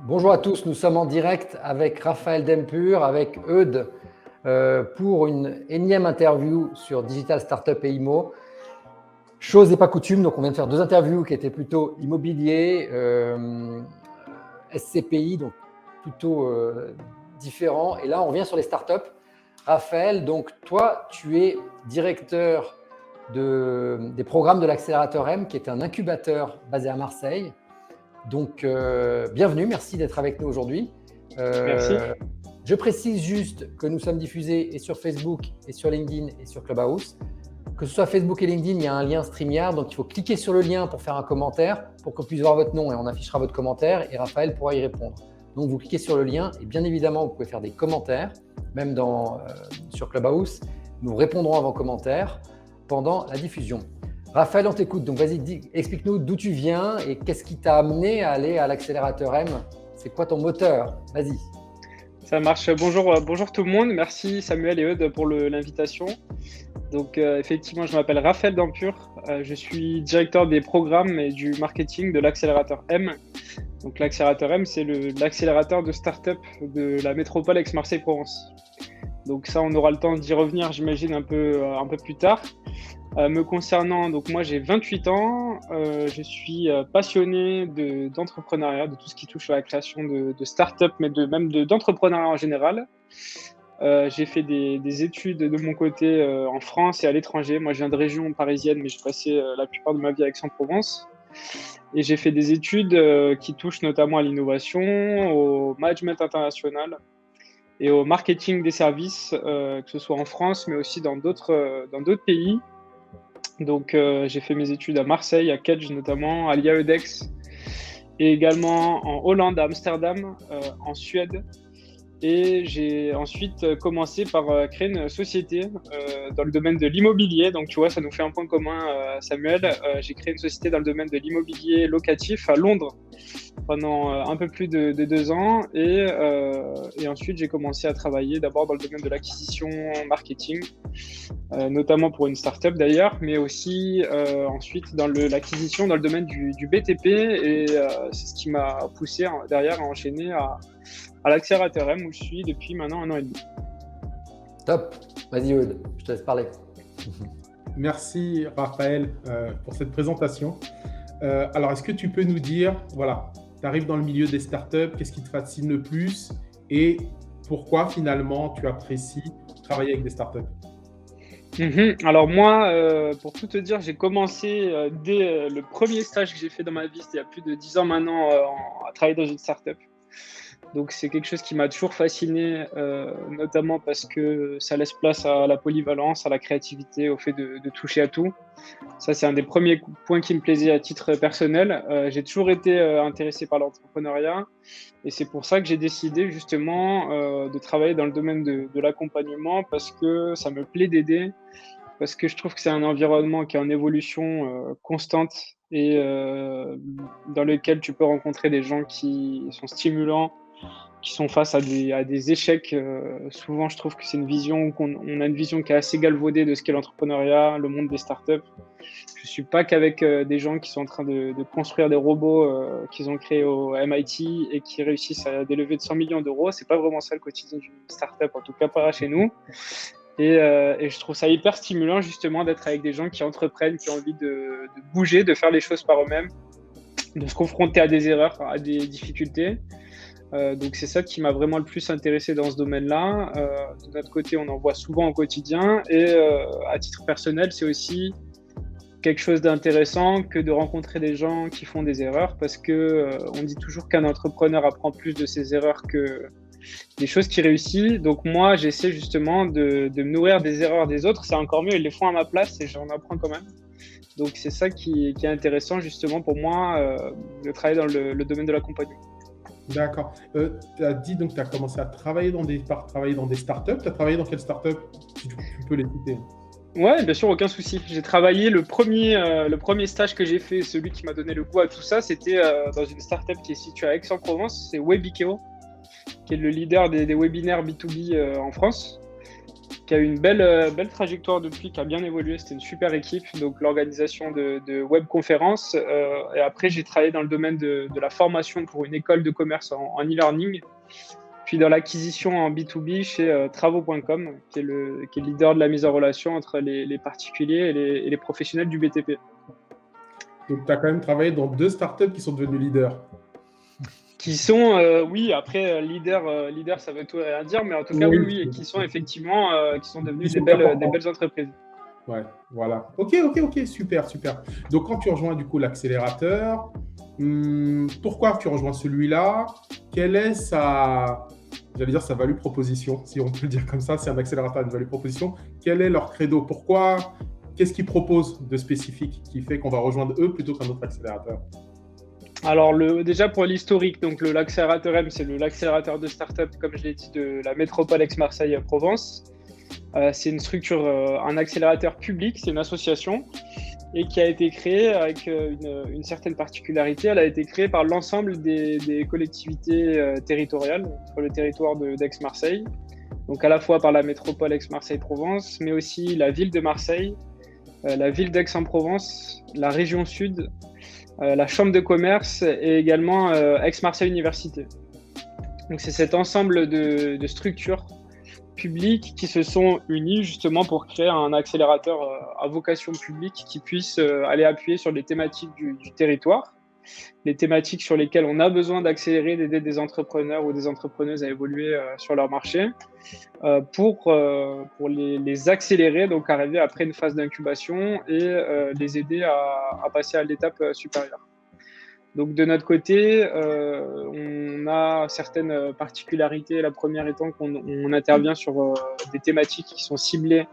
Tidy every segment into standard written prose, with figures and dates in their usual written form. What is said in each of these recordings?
Bonjour à tous, nous sommes en direct avec Raphaël Dempure, avec Eudes, pour une énième interview sur Digital Startup et IMO. Chose n'est pas coutume, donc on vient de faire deux interviews qui étaient plutôt immobilier, SCPI, donc plutôt différents. Et là, on revient sur les startups. Raphaël, donc toi, tu es directeur des programmes de l'accélérateur M, qui est un incubateur basé à Marseille. Donc, bienvenue, merci d'être avec nous aujourd'hui. Merci. Je précise juste que nous sommes diffusés et sur Facebook, et sur LinkedIn, et sur Clubhouse. Que ce soit Facebook et LinkedIn, il y a un lien StreamYard, donc il faut cliquer sur le lien pour faire un commentaire, pour qu'on puisse voir votre nom et on affichera votre commentaire et Raphaël pourra y répondre. Donc, vous cliquez sur le lien et bien évidemment, vous pouvez faire des commentaires, même sur Clubhouse. Nous répondrons à vos commentaires pendant la diffusion. Raphaël, on t'écoute. Donc, vas-y, explique-nous d'où tu viens et qu'est-ce qui t'a amené à aller à l'accélérateur M. C'est quoi ton moteur? Vas-y. Ça marche. Bonjour tout le monde. Merci Samuel et Eudes pour l'invitation. Donc, effectivement, je m'appelle Raphaël Dempure. Je suis directeur des programmes et du marketing de l'accélérateur M. Donc, l'accélérateur M, c'est l'accélérateur de start-up de la métropole Aix-Marseille-Provence. Donc, ça, on aura le temps d'y revenir, j'imagine, un peu plus tard. Me concernant, donc moi j'ai 28 ans, je suis passionné d'entrepreneuriat, de tout ce qui touche à la création de start-up, mais même d'entrepreneuriat en général. J'ai fait des études de mon côté en France et à l'étranger. Moi je viens de région parisienne, mais j'ai passé la plupart de ma vie à Aix-en-Provence. Et j'ai fait des études qui touchent notamment à l'innovation, au management international et au marketing des services, que ce soit en France, mais aussi dans d'autres pays. Donc, j'ai fait mes études à Marseille, à Kedge notamment, à l'IAE-DEX, et également en Hollande, à Amsterdam, en Suède. Et j'ai ensuite commencé par créer une société dans le domaine de l'immobilier. Donc, tu vois, ça nous fait un point commun, Samuel. J'ai créé une société dans le domaine de l'immobilier locatif à Londres pendant un peu plus de 2 ans. Et ensuite, j'ai commencé à travailler d'abord dans le domaine de l'acquisition marketing, notamment pour une start-up d'ailleurs, mais aussi ensuite dans l'acquisition dans le domaine du BTP. Et c'est ce qui m'a poussé derrière à enchaîner à l'accélérateur M où je suis depuis maintenant 1 an et demi. Top. Vas-y, Eudes, je te laisse parler. Merci Raphaël pour cette présentation. Alors, est-ce que tu peux nous dire, voilà, tu arrives dans le milieu des startups, qu'est-ce qui te fascine le plus et pourquoi finalement tu apprécies travailler avec des startups? Alors moi, pour tout te dire, j'ai commencé dès le premier stage que j'ai fait dans ma vie, c'était il y a plus de 10 ans maintenant, à travailler dans une startup. Donc c'est quelque chose qui m'a toujours fasciné, notamment parce que ça laisse place à la polyvalence, à la créativité, au fait de toucher à tout. Ça, c'est un des premiers points qui me plaisait à titre personnel. J'ai toujours été intéressé par l'entrepreneuriat et c'est pour ça que j'ai décidé justement de travailler dans le domaine de l'accompagnement parce que ça me plaît d'aider, parce que je trouve que c'est un environnement qui est en évolution constante et dans lequel tu peux rencontrer des gens qui sont stimulants, qui sont face à des échecs. Souvent, je trouve que c'est une vision on a une vision qui est assez galvaudée de ce qu'est l'entrepreneuriat, le monde des startups. Je suis pas qu'avec des gens qui sont en train de construire des robots qu'ils ont créés au MIT et qui réussissent à des levées de 100 millions d'euros. C'est pas vraiment ça le quotidien d'une startup, en tout cas pas chez nous. Et je trouve ça hyper stimulant justement d'être avec des gens qui entreprennent, qui ont envie de bouger, de faire les choses par eux-mêmes, de se confronter à des erreurs, à des difficultés. Donc c'est ça qui m'a vraiment le plus intéressé dans ce domaine-là. De notre côté, on en voit souvent au quotidien et à titre personnel, c'est aussi quelque chose d'intéressant que de rencontrer des gens qui font des erreurs parce que on dit toujours qu'un entrepreneur apprend plus de ses erreurs que des choses qu'il réussit. Donc moi, j'essaie justement de me nourrir des erreurs des autres. C'est encore mieux, ils les font à ma place et j'en apprends quand même. Donc c'est ça qui est intéressant justement pour moi de travailler dans le domaine de l'accompagnement. D'accord. Tu as dit donc que tu as commencé à travailler dans des startups. Tu as travaillé dans quelle startup, si tu peux les citer? Ouais, bien sûr, aucun souci. J'ai travaillé le premier stage que j'ai fait, celui qui m'a donné le goût à tout ça, c'était dans une startup qui est située à Aix-en-Provence, c'est Webikeo, qui est le leader des webinaires B2B en France. qui a eu une belle trajectoire depuis, qui a bien évolué. C'était une super équipe, donc l'organisation de webconférences. Et après, j'ai travaillé dans le domaine de la formation pour une école de commerce en e-learning, puis dans l'acquisition en B2B chez Travaux.com, qui est le leader de la mise en relation entre les particuliers et les professionnels du BTP. Donc, tu as quand même travaillé dans 2 startups qui sont devenues leaders. Qui sont, oui, après, leader, ça veut tout et rien dire, mais en tout cas, oui, et qui sont effectivement, qui sont devenus des belles entreprises. Ouais, voilà. Ok, super. Donc, quand tu rejoins du coup l'accélérateur, pourquoi tu rejoins celui-là? Quelle est sa value proposition, si on peut le dire comme ça, c'est un accélérateur, une value proposition. Quel est leur credo? Pourquoi? Qu'est-ce qu'ils proposent de spécifique qui fait qu'on va rejoindre eux plutôt qu'un autre accélérateur? Alors, déjà pour l'historique, donc l'accélérateur M, c'est l'accélérateur de start-up, comme je l'ai dit, de la métropole Aix-Marseille-Provence. C'est une structure, un accélérateur public, c'est une association, et qui a été créée avec une certaine particularité. Elle a été créée par l'ensemble des collectivités territoriales sur le territoire d'Aix-Marseille, donc à la fois par la métropole Aix-Marseille-Provence, mais aussi la ville de Marseille, la ville d'Aix-en-Provence, la région sud, la chambre de commerce et également Aix-Marseille Université. Donc c'est cet ensemble de structures publiques qui se sont unies justement pour créer un accélérateur à vocation publique qui puisse aller appuyer sur les thématiques du territoire, les thématiques sur lesquelles on a besoin d'accélérer, d'aider des entrepreneurs ou des entrepreneuses à évoluer sur leur marché pour les accélérer, donc arriver après une phase d'incubation et les aider à passer à l'étape supérieure. Donc de notre côté, on a certaines particularités. La première étant qu'on intervient sur des thématiques qui sont ciblées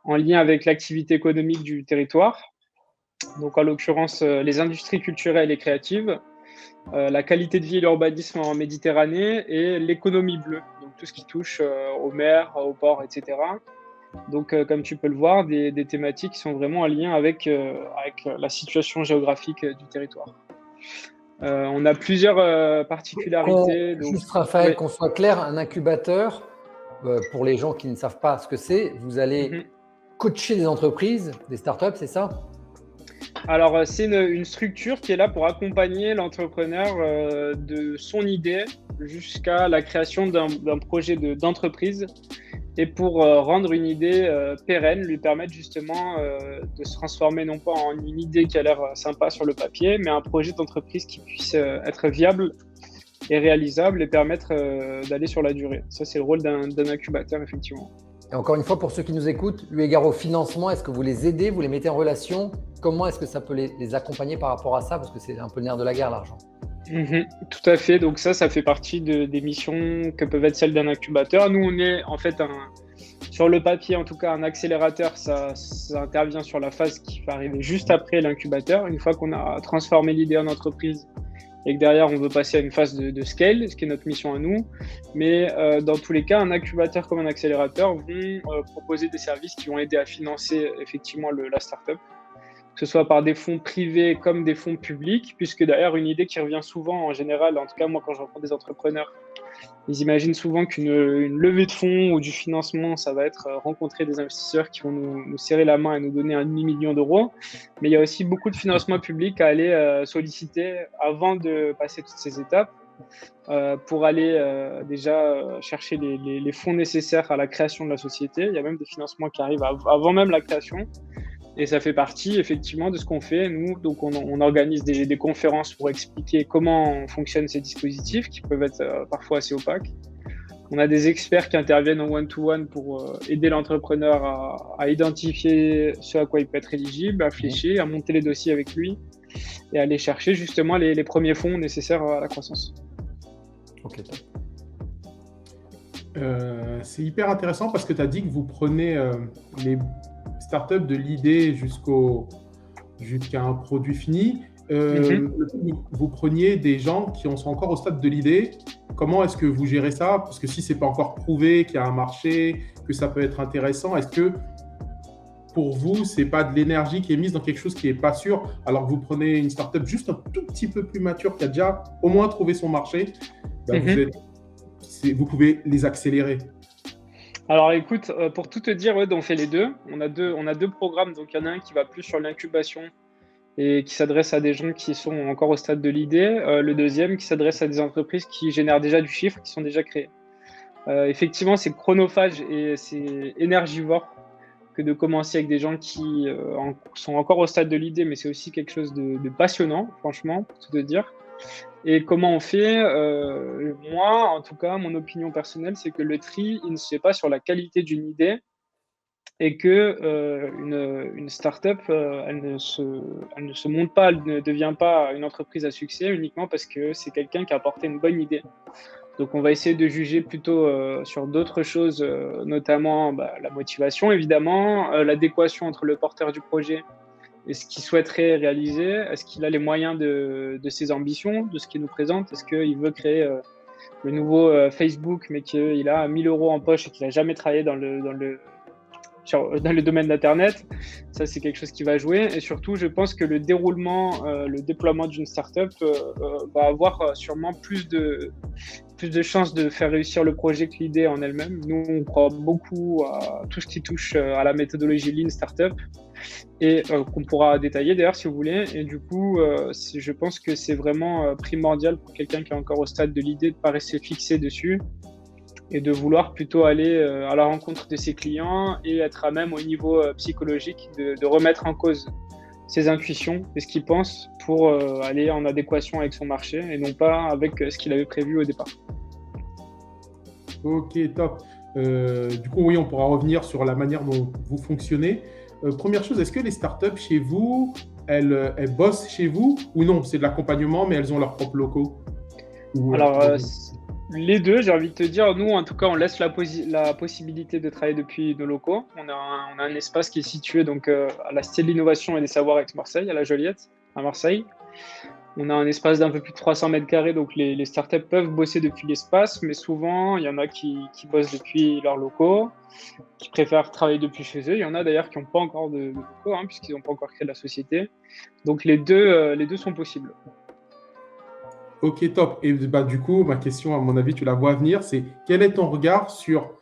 en lien avec l'activité économique du territoire. Donc en l'occurrence, les industries culturelles et créatives, la qualité de vie et l'urbanisme en Méditerranée et l'économie bleue, donc tout ce qui touche aux mers, aux ports, etc. Donc comme tu peux le voir, des thématiques qui sont vraiment en lien avec la situation géographique du territoire. On a plusieurs particularités. Juste Raphaël, qu'on soit clair, un incubateur, pour les gens qui ne savent pas ce que c'est, vous allez coacher des entreprises, des startups, c'est ça? Alors, c'est une structure qui est là pour accompagner l'entrepreneur de son idée jusqu'à la création d'un projet d'entreprise et pour rendre une idée pérenne, lui permettre justement de se transformer non pas en une idée qui a l'air sympa sur le papier, mais un projet d'entreprise qui puisse être viable et réalisable et permettre d'aller sur la durée. Ça, c'est le rôle d'un incubateur, effectivement. Et encore une fois, pour ceux qui nous écoutent, eu égard au financement, est-ce que vous les aidez, vous les mettez en relation? Comment est-ce que ça peut les accompagner par rapport à ça? Parce que c'est un peu le nerf de la guerre, l'argent. Tout à fait. Donc ça fait partie des missions que peuvent être celles d'un incubateur. Nous, on est en fait sur le papier, en tout cas, un accélérateur. Ça intervient sur la phase qui va arriver juste après l'incubateur. Une fois qu'on a transformé l'idée en entreprise et que derrière, on veut passer à une phase de scale, ce qui est notre mission à nous. Mais dans tous les cas, un incubateur comme un accélérateur vont proposer des services qui vont aider à financer effectivement la startup, que ce soit par des fonds privés comme des fonds publics, puisque derrière, une idée qui revient souvent en général, en tout cas moi quand je rencontre des entrepreneurs, ils imaginent souvent qu'une levée de fonds ou du financement, ça va être rencontrer des investisseurs qui vont nous serrer la main et nous donner un demi-million d'euros. Mais il y a aussi beaucoup de financement public à aller solliciter avant de passer toutes ces étapes pour aller déjà chercher les fonds nécessaires à la création de la société. Il y a même des financements qui arrivent avant même la création. Et ça fait partie effectivement de ce qu'on fait. Nous, donc on organise des conférences pour expliquer comment fonctionnent ces dispositifs qui peuvent être parfois assez opaques. On a des experts qui interviennent en one-to-one pour aider l'entrepreneur à identifier ce à quoi il peut être éligible, à flécher, à monter les dossiers avec lui et à aller chercher justement les premiers fonds nécessaires à la croissance. Ok, top. C'est hyper intéressant parce que tu as dit que vous prenez les startups de l'idée jusqu'à un produit fini. Vous preniez des gens qui en sont encore au stade de l'idée. Comment est-ce que vous gérez ça? Parce que si ce n'est pas encore prouvé qu'il y a un marché, que ça peut être intéressant, est-ce que pour vous, ce n'est pas de l'énergie qui est mise dans quelque chose qui n'est pas sûr, alors que vous prenez une startup juste un tout petit peu plus mature qui a déjà au moins trouvé son marché, vous pouvez les accélérer? Alors écoute, pour tout te dire, ouais, on fait les deux. On a deux programmes. Donc il y en a un qui va plus sur l'incubation et qui s'adresse à des gens qui sont encore au stade de l'idée. Le deuxième qui s'adresse à des entreprises qui génèrent déjà du chiffre, qui sont déjà créées. Effectivement, c'est chronophage et c'est énergivore que de commencer avec des gens qui sont encore au stade de l'idée, mais c'est aussi quelque chose de passionnant, franchement, pour tout te dire. Et comment on fait Moi, en tout cas, mon opinion personnelle, c'est que le tri, il ne se fait pas sur la qualité d'une idée et que une startup, elle ne se monte pas, elle ne devient pas une entreprise à succès uniquement parce que c'est quelqu'un qui a apporté une bonne idée. Donc, on va essayer de juger plutôt sur d'autres choses, notamment la motivation, évidemment, l'adéquation entre le porteur du projet et ce qu'il souhaiterait réaliser. Est-ce qu'il a les moyens de ses ambitions, de ce qu'il nous présente? Est-ce qu'il veut créer le nouveau Facebook, mais qu'il a 1 000 € en poche et qu'il n'a jamais travaillé dans le domaine d'Internet? Ça, c'est quelque chose qui va jouer. Et surtout, je pense que le déploiement d'une startup va avoir sûrement plus de chances de faire réussir le projet que l'idée en elle-même. Nous, on croit beaucoup à tout ce qui touche à la méthodologie Lean Startup et qu'on pourra détailler d'ailleurs si vous voulez. Et du coup, je pense que c'est vraiment primordial pour quelqu'un qui est encore au stade de l'idée de ne pas rester fixé dessus et de vouloir plutôt aller à la rencontre de ses clients et être à même au niveau psychologique de remettre en cause ses intuitions et ce qu'il pense pour aller en adéquation avec son marché et non pas avec ce qu'il avait prévu au départ. Ok, top. Du coup, oui, on pourra revenir sur la manière dont vous fonctionnez. Première chose, est-ce que les startups chez vous, elles bossent chez vous ou non? C'est de l'accompagnement, mais elles ont leurs propres locaux? Alors, les deux, j'ai envie de te dire, nous, en tout cas, on laisse la possibilité de travailler depuis nos locaux. On a un espace qui est situé donc, à la Cité de l'Innovation et des Savoirs Aix-Marseille, à la Joliette, à Marseille. On a un espace d'un peu plus de 300 mètres carrés, donc les startups peuvent bosser depuis l'espace, mais souvent, il y en a qui bossent depuis leurs locaux, qui préfèrent travailler depuis chez eux. Il y en a d'ailleurs qui n'ont pas encore de locaux, puisqu'ils n'ont pas encore créé la société. Donc, les deux sont possibles. Ok, top. Et du coup, ma question, à mon avis, tu la vois venir, c'est quel est ton regard sur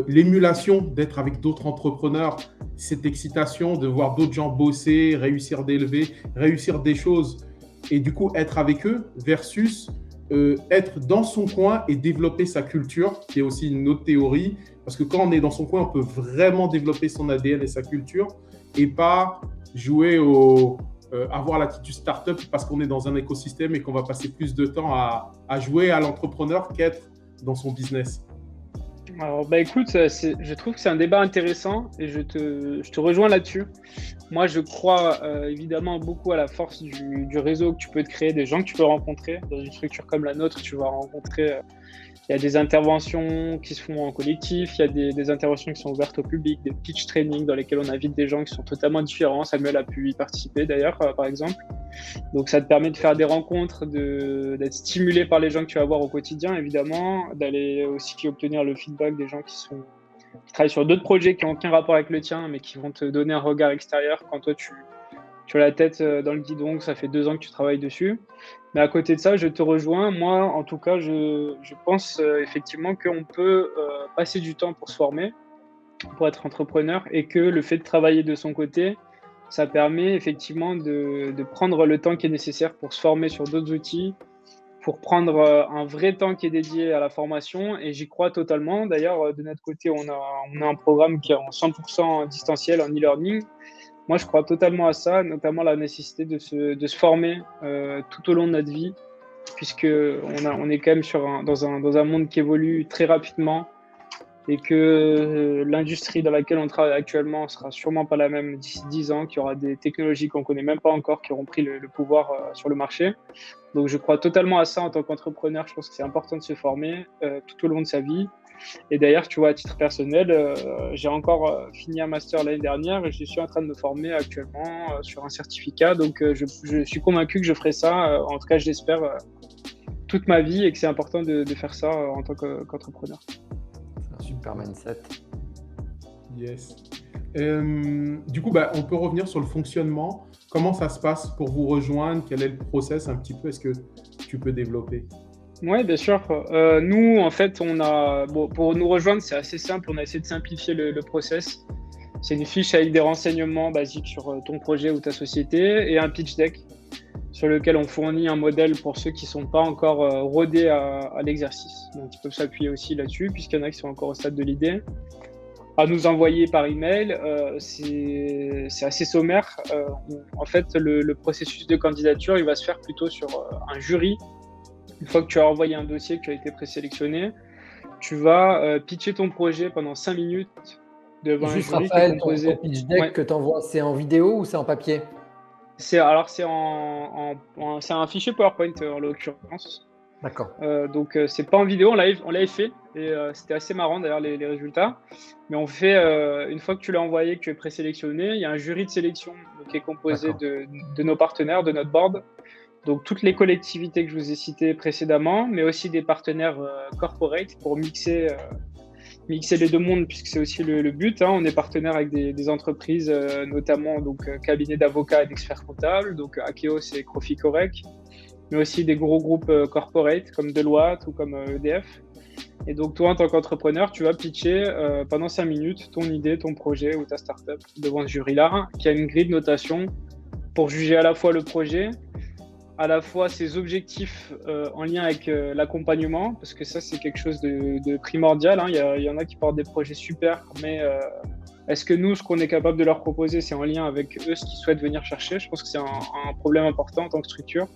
l'émulation d'être avec d'autres entrepreneurs, cette excitation de voir d'autres gens bosser, réussir des choses et du coup être avec eux versus être dans son coin et développer sa culture, qui est aussi une autre théorie, parce que quand on est dans son coin, on peut vraiment développer son ADN et sa culture et pas jouer avoir l'attitude startup parce qu'on est dans un écosystème et qu'on va passer plus de temps à jouer à l'entrepreneur qu'être dans son business. Alors, écoute, je trouve que c'est un débat intéressant et je te rejoins là-dessus. Moi, je crois évidemment beaucoup à la force du réseau que tu peux te créer, des gens que tu peux rencontrer. Dans une structure comme la nôtre, tu vas rencontrer... il y a des interventions qui se font en collectif, il y a des interventions qui sont ouvertes au public, des pitch training dans lesquels on invite des gens qui sont totalement différents. Samuel a pu y participer d'ailleurs, par exemple. Donc ça te permet de faire des rencontres, d'être stimulé par les gens que tu vas voir au quotidien, évidemment, d'aller aussi obtenir le feedback des gens qui travaillent sur d'autres projets qui n'ont aucun rapport avec le tien, mais qui vont te donner un regard extérieur quand toi tu as la tête dans le guidon, que ça fait 2 ans que tu travailles dessus. Mais à côté de ça, je te rejoins. Moi, en tout cas, je pense effectivement qu'on peut passer du temps pour se former, pour être entrepreneur, et que le fait de travailler de son côté, ça permet effectivement de prendre le temps qui est nécessaire pour se former sur d'autres outils, pour prendre un vrai temps qui est dédié à la formation. Et j'y crois totalement. D'ailleurs, de notre côté, on a un programme qui est en 100% distanciel, en e-learning. Moi, je crois totalement à ça, notamment la nécessité de se former tout au long de notre vie, puisqu'on est quand même dans un monde qui évolue très rapidement et que l'industrie dans laquelle on travaille actuellement ne sera sûrement pas la même d'ici 10 ans, qu'il y aura des technologies qu'on ne connaît même pas encore qui auront pris le pouvoir sur le marché. Donc, je crois totalement à ça en tant qu'entrepreneur. Je pense que c'est important de se former tout au long de sa vie. Et d'ailleurs, tu vois, à titre personnel, j'ai encore fini un master l'année dernière et je suis en train de me former actuellement sur un certificat. Donc, je suis convaincu que je ferai ça, en tout cas, je l'espère, toute ma vie et que c'est important de faire ça en tant qu'entrepreneur. C'est un super mindset. Yes. Du coup, on peut revenir sur le fonctionnement. Comment ça se passe pour vous rejoindre? Quel est le process un petit peu? Est-ce que tu peux développer? Oui, bien sûr. Nous, en fait, pour nous rejoindre, c'est assez simple. On a essayé de simplifier le process. C'est une fiche avec des renseignements basiques sur ton projet ou ta société et un pitch deck sur lequel on fournit un modèle pour ceux qui ne sont pas encore rodés à l'exercice. Donc, ils peuvent s'appuyer aussi là-dessus, puisqu'il y en a qui sont encore au stade de l'idée. À nous envoyer par email, c'est assez sommaire. En fait, le processus de candidature, il va se faire plutôt sur un jury. Une fois que tu as envoyé un dossier, que tu as été présélectionné, tu vas pitcher ton projet pendant 5 minutes devant un jury qui est Raphaël, composé. ton pitch deck que tu envoies, c'est en vidéo ou c'est en papier? C'est un fichier PowerPoint en l'occurrence. D'accord. Donc c'est pas en vidéo, on l'avait fait et c'était assez marrant d'ailleurs les résultats. Mais on fait une fois que tu l'as envoyé, que tu es présélectionné, il y a un jury de sélection qui est composé de nos partenaires, de notre board. Donc toutes les collectivités que je vous ai citées précédemment, mais aussi des partenaires corporate pour mixer les deux mondes, puisque c'est aussi le but. On est partenaire avec des entreprises, notamment cabinets d'avocats et d'experts comptables, donc Akeo et Crofi Correc, mais aussi des gros groupes corporate comme Deloitte ou comme EDF. Et donc toi, en tant qu'entrepreneur, tu vas pitcher pendant 5 minutes ton idée, ton projet ou ta startup devant ce jury-là, qui a une grille de notation pour juger à la fois le projet, à la fois ses objectifs en lien avec l'accompagnement, parce que ça, c'est quelque chose de primordial. Il y en a qui portent des projets super, mais est-ce que nous, ce qu'on est capable de leur proposer, c'est en lien avec eux, ce qu'ils souhaitent venir chercher? Je pense que c'est un problème important en tant que structure.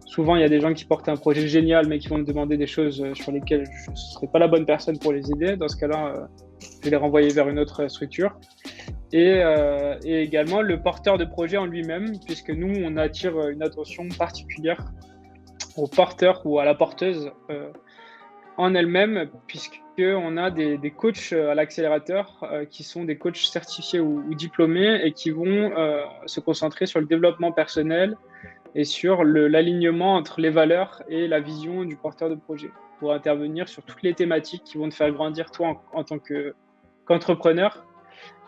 Souvent, il y a des gens qui portent un projet génial, mais qui vont me demander des choses sur lesquelles je ne serai pas la bonne personne pour les aider. Dans ce cas-là, je vais les renvoyer vers une autre structure. Et également le porteur de projet en lui-même, puisque nous, on attire une attention particulière au porteur ou à la porteuse en elle-même, puisqu'on a des coachs à l'accélérateur qui sont des coachs certifiés ou diplômés et qui vont se concentrer sur le développement personnel et sur l'alignement entre les valeurs et la vision du porteur de projet, pour intervenir sur toutes les thématiques qui vont te faire grandir toi en tant qu'entrepreneur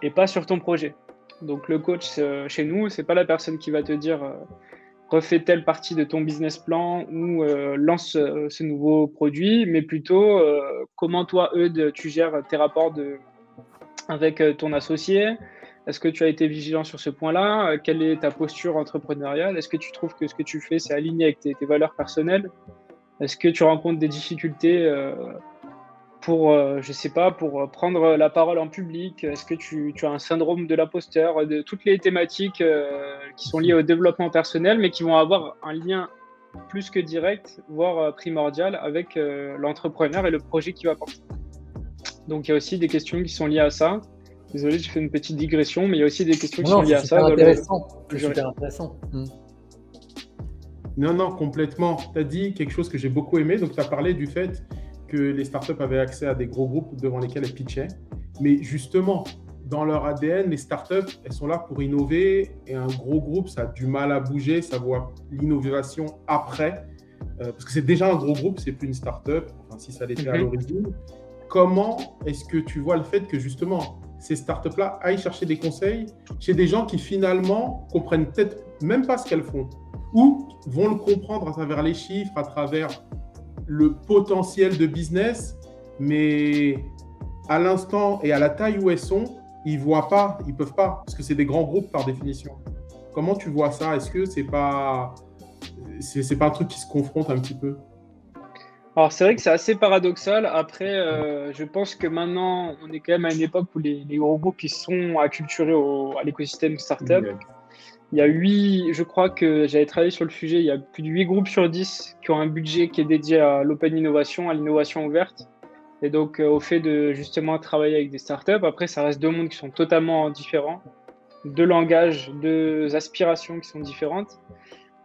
et pas sur ton projet. Donc le coach chez nous, c'est pas la personne qui va te dire refais telle partie de ton business plan ou lance ce nouveau produit, mais plutôt comment toi, Eudes, tu gères tes rapports avec ton associé. Est-ce que tu as été vigilant sur ce point-là? Quelle est ta posture entrepreneuriale? Est-ce que tu trouves que ce que tu fais, c'est aligné avec tes valeurs personnelles? Est-ce que tu rencontres des difficultés pour prendre la parole en public? Est-ce que tu as un syndrome de l'imposteur? De toutes les thématiques qui sont liées au développement personnel, mais qui vont avoir un lien plus que direct, voire primordial, avec l'entrepreneur et le projet qu'il va porter. Donc, il y a aussi des questions qui sont liées à ça. Désolé, j'ai fait une petite digression, mais il y a aussi des questions qui sont liées à ça. C'est super intéressant. Non, complètement. Tu as dit quelque chose que j'ai beaucoup aimé. Donc, tu as parlé du fait que les startups avaient accès à des gros groupes devant lesquels elles pitchaient. Mais justement, dans leur ADN, les startups, elles sont là pour innover. Et un gros groupe, ça a du mal à bouger. Ça voit l'innovation après. Parce que c'est déjà un gros groupe, c'est plus une startup, enfin, si ça l'était à l'origine. Comment est-ce que tu vois le fait que justement, ces startups-là aillent chercher des conseils chez des gens qui finalement comprennent peut-être même pas ce qu'elles font ou vont le comprendre à travers les chiffres, à travers le potentiel de business, mais à l'instant et à la taille où elles sont, ils voient pas, ils peuvent pas, parce que c'est des grands groupes par définition. Comment tu vois ça? Est-ce que c'est pas un truc qui se confronte un petit peu? Alors, c'est vrai que c'est assez paradoxal. Après, je pense que maintenant, on est quand même à une époque où les gros groupes qui sont acculturés à l'écosystème startup. Yeah. Il y a 8, je crois que j'avais travaillé sur le sujet, il y a plus de 8 groupes sur 10 qui ont un budget qui est dédié à l'open innovation, à l'innovation ouverte. Et donc, au fait de justement travailler avec des startups. Après, ça reste deux mondes qui sont totalement différents, deux langages, deux aspirations qui sont différentes.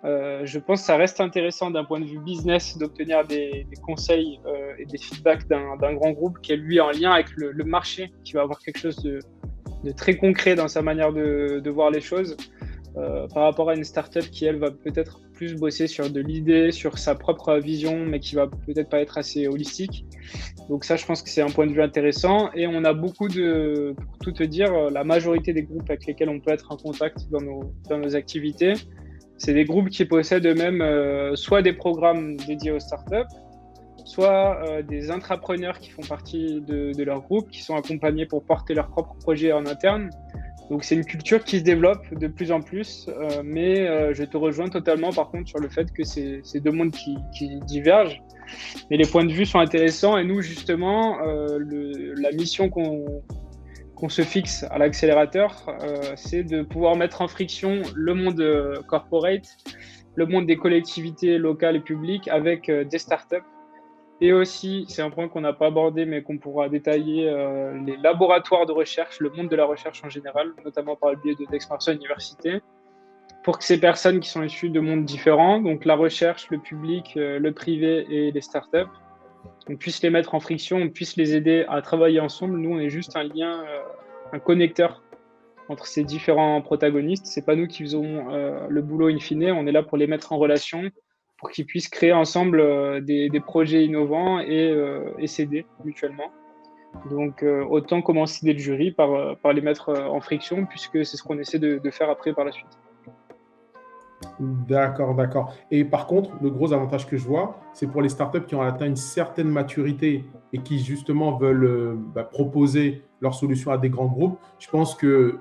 Je pense que ça reste intéressant d'un point de vue business d'obtenir des conseils et des feedbacks d'un grand groupe qui est lui en lien avec le marché, qui va avoir quelque chose de très concret dans sa manière de voir les choses, par rapport à une startup qui, elle, va peut-être plus bosser sur de l'idée, sur sa propre vision, mais qui va peut-être pas être assez holistique. Donc ça, je pense que c'est un point de vue intéressant. Et on a beaucoup pour tout te dire, la majorité des groupes avec lesquels on peut être en contact dans nos activités, c'est des groupes qui possèdent eux-mêmes soit des programmes dédiés aux startups, soit des intrapreneurs qui font partie de leur groupe, qui sont accompagnés pour porter leur propre projet en interne. Donc c'est une culture qui se développe de plus en plus, mais je te rejoins totalement par contre sur le fait que c'est deux mondes qui divergent. Mais les points de vue sont intéressants et nous justement, la mission qu'on se fixe à l'accélérateur, c'est de pouvoir mettre en friction le monde corporate, le monde des collectivités locales et publiques avec des startups. Et aussi, c'est un point qu'on n'a pas abordé, mais qu'on pourra détailler, les laboratoires de recherche, le monde de la recherche en général, notamment par le biais d'Aix-Marseille Université, pour que ces personnes qui sont issues de mondes différents, donc la recherche, le public, le privé et les startups, on puisse les mettre en friction, on puisse les aider à travailler ensemble. Nous, on est juste un lien, un connecteur entre ces différents protagonistes. C'est pas nous qui faisons le boulot in fine, on est là pour les mettre en relation, pour qu'ils puissent créer ensemble des projets innovants et s'aider mutuellement. Donc, autant commencer dès le jury par les mettre en friction, puisque c'est ce qu'on essaie de faire après par la suite. D'accord, d'accord. Et par contre, le gros avantage que je vois, c'est pour les startups qui ont atteint une certaine maturité et qui justement veulent proposer leurs solutions à des grands groupes. Je pense qu'il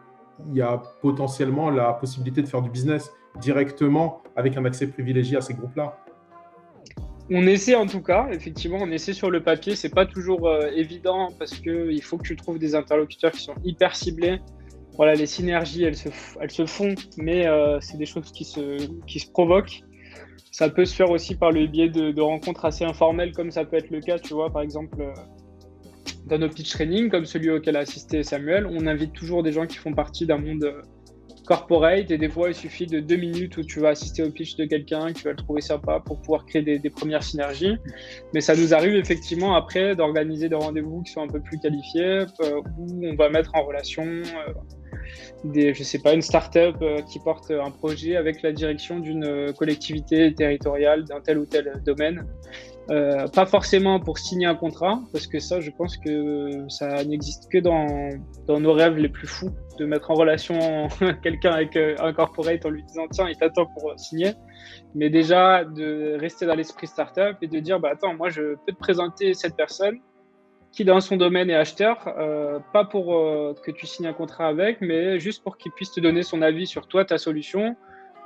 y a potentiellement la possibilité de faire du business directement avec un accès privilégié à ces groupes-là. On essaie en tout cas, effectivement, on essaie sur le papier. C'est pas toujours évident parce qu'il faut que tu trouves des interlocuteurs qui sont hyper ciblés. Voilà, les synergies, elles se font, mais c'est des choses qui se provoquent. Ça peut se faire aussi par le biais de rencontres assez informelles, comme ça peut être le cas, tu vois, par exemple, dans nos pitch training, comme celui auquel a assisté Samuel, on invite toujours des gens qui font partie d'un monde corporate, et des fois, il suffit de 2 minutes où tu vas assister au pitch de quelqu'un, que tu vas le trouver sympa pour pouvoir créer des premières synergies. Mais ça nous arrive effectivement après d'organiser des rendez-vous qui sont un peu plus qualifiés, où on va mettre en relation une start-up qui porte un projet avec la direction d'une collectivité territoriale d'un tel ou tel domaine. Pas forcément pour signer un contrat, parce que ça, je pense que ça n'existe que dans nos rêves les plus fous, de mettre en relation quelqu'un avec un corporate en lui disant « Tiens, il t'attend pour signer ». Mais déjà, de rester dans l'esprit startup et de dire « Attends, moi, je peux te présenter cette personne qui, dans son domaine, est acheteur, pas pour que tu signes un contrat avec, mais juste pour qu'il puisse te donner son avis sur toi, ta solution.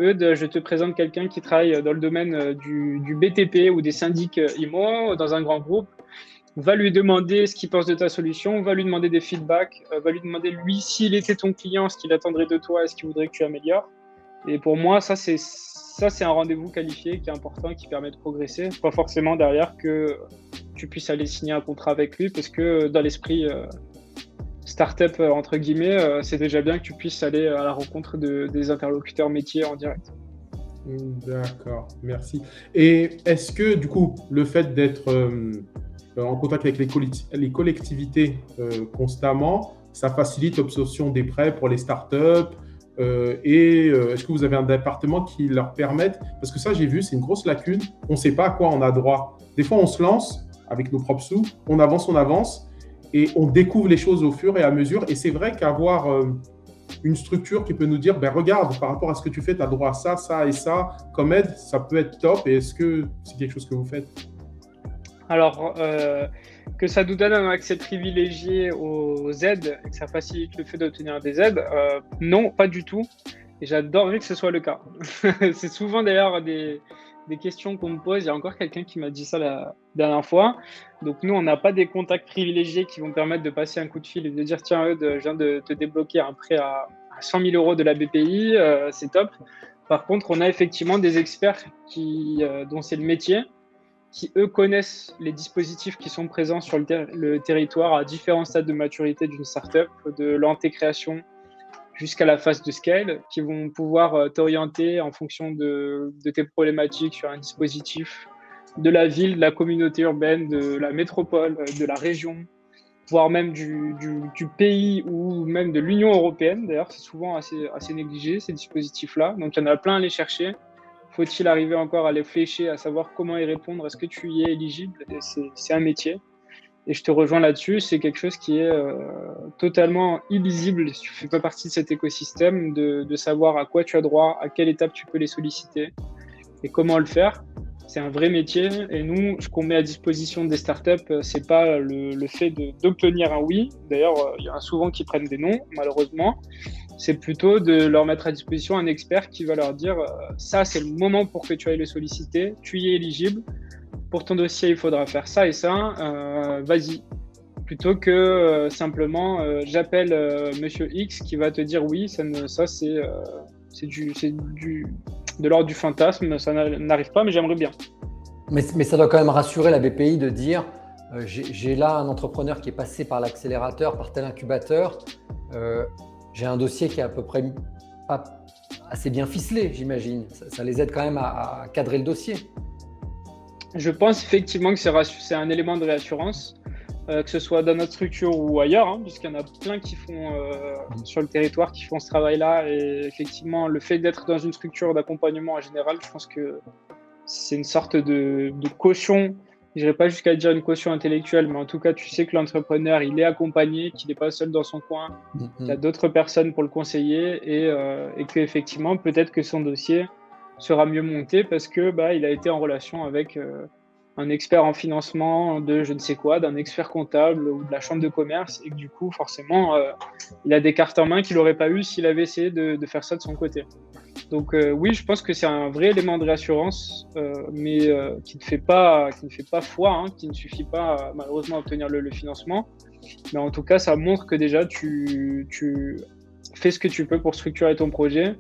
Je te présente quelqu'un qui travaille dans le domaine du BTP ou des syndics IMO dans un grand groupe, va lui demander ce qu'il pense de ta solution, va lui demander des feedbacks, va lui demander lui s'il était ton client, ce qu'il attendrait de toi et ce qu'il voudrait que tu améliores. Et pour moi, ça c'est un rendez-vous qualifié qui est important, qui permet de progresser. Pas forcément derrière que tu puisses aller signer un contrat avec lui, parce que dans l'esprit startup entre guillemets, c'est déjà bien que tu puisses aller à la rencontre des interlocuteurs métiers en direct. D'accord, merci. Et est-ce que du coup, le fait d'être en contact avec les collectivités constamment, ça facilite l'obtention des prêts pour les startups est-ce que vous avez un département qui leur permette, parce que ça j'ai vu, c'est une grosse lacune, on ne sait pas à quoi on a droit. Des fois on se lance avec nos propres sous, on avance et on découvre les choses au fur et à mesure, et c'est vrai qu'avoir une structure qui peut nous dire regarde, par rapport à ce que tu fais, tu as droit à ça, ça et ça comme aide, ça peut être top. Et est-ce que c'est quelque chose que vous faites? Alors, que ça nous donne un accès privilégié aux aides et que ça facilite le fait d'obtenir des aides, non, pas du tout. Et j'adorerais que ce soit le cas. C'est souvent d'ailleurs des questions qu'on me pose. Il y a encore quelqu'un qui m'a dit ça la dernière fois. Donc nous, on n'a pas des contacts privilégiés qui vont permettre de passer un coup de fil et de dire tiens, Eudes, je viens de te débloquer un prêt à 100 000 euros de la BPI, c'est top. Par contre, on a effectivement des experts dont c'est le métier, qui eux connaissent les dispositifs qui sont présents sur le territoire à différents stades de maturité d'une startup, de l'antécréation jusqu'à la phase de scale, qui vont pouvoir t'orienter en fonction de tes problématiques sur un dispositif de la ville, de la communauté urbaine, de la métropole, de la région, voire même du pays ou même de l'Union européenne. D'ailleurs, c'est souvent assez négligé, ces dispositifs-là. Donc, il y en a plein à aller chercher. Faut-il arriver encore à les flécher, à savoir comment y répondre? Est-ce que tu y es éligible? C'est un métier. Et je te rejoins là-dessus, c'est quelque chose qui est totalement illisible si tu ne fais pas partie de cet écosystème, de savoir à quoi tu as droit, à quelle étape tu peux les solliciter et comment le faire. C'est un vrai métier. Et nous, ce qu'on met à disposition des startups, c'est pas le fait d'obtenir un oui. D'ailleurs, il y en a souvent qui prennent des non, malheureusement. C'est plutôt de leur mettre à disposition un expert qui va leur dire ça, c'est le moment pour que tu ailles le solliciter, tu y es éligible. Pour ton dossier, il faudra faire ça et ça. Vas-y. Plutôt que simplement j'appelle Monsieur X qui va te dire oui, c'est de l'ordre du fantasme, ça n'arrive pas, mais j'aimerais bien. Mais ça doit quand même rassurer la BPI de dire j'ai là un entrepreneur qui est passé par l'accélérateur, par tel incubateur. J'ai un dossier qui est à peu près pas assez bien ficelé, j'imagine. Ça les aide quand même à cadrer le dossier. Je pense effectivement que c'est un élément de réassurance, que ce soit dans notre structure ou ailleurs, hein, puisqu'il y en a plein qui font sur le territoire, qui font ce travail-là. Et effectivement, le fait d'être dans une structure d'accompagnement en général, je pense que c'est une sorte de caution. Je n'irai pas jusqu'à dire une caution intellectuelle, mais en tout cas, tu sais que l'entrepreneur, il est accompagné, qu'il n'est pas seul dans son coin, qu'il y a d'autres personnes pour le conseiller et qu'effectivement, peut-être que son dossier sera mieux monté parce que il a été en relation avec un expert en financement de je ne sais quoi, d'un expert comptable ou de la chambre de commerce et que du coup, forcément, il a des cartes en main qu'il n'aurait pas eu s'il avait essayé de faire ça de son côté. Donc oui, je pense que c'est un vrai élément de réassurance, mais qui ne fait pas foi, hein, qui ne suffit pas malheureusement à obtenir le financement. Mais en tout cas, ça montre que déjà, tu fais ce que tu peux pour structurer ton projet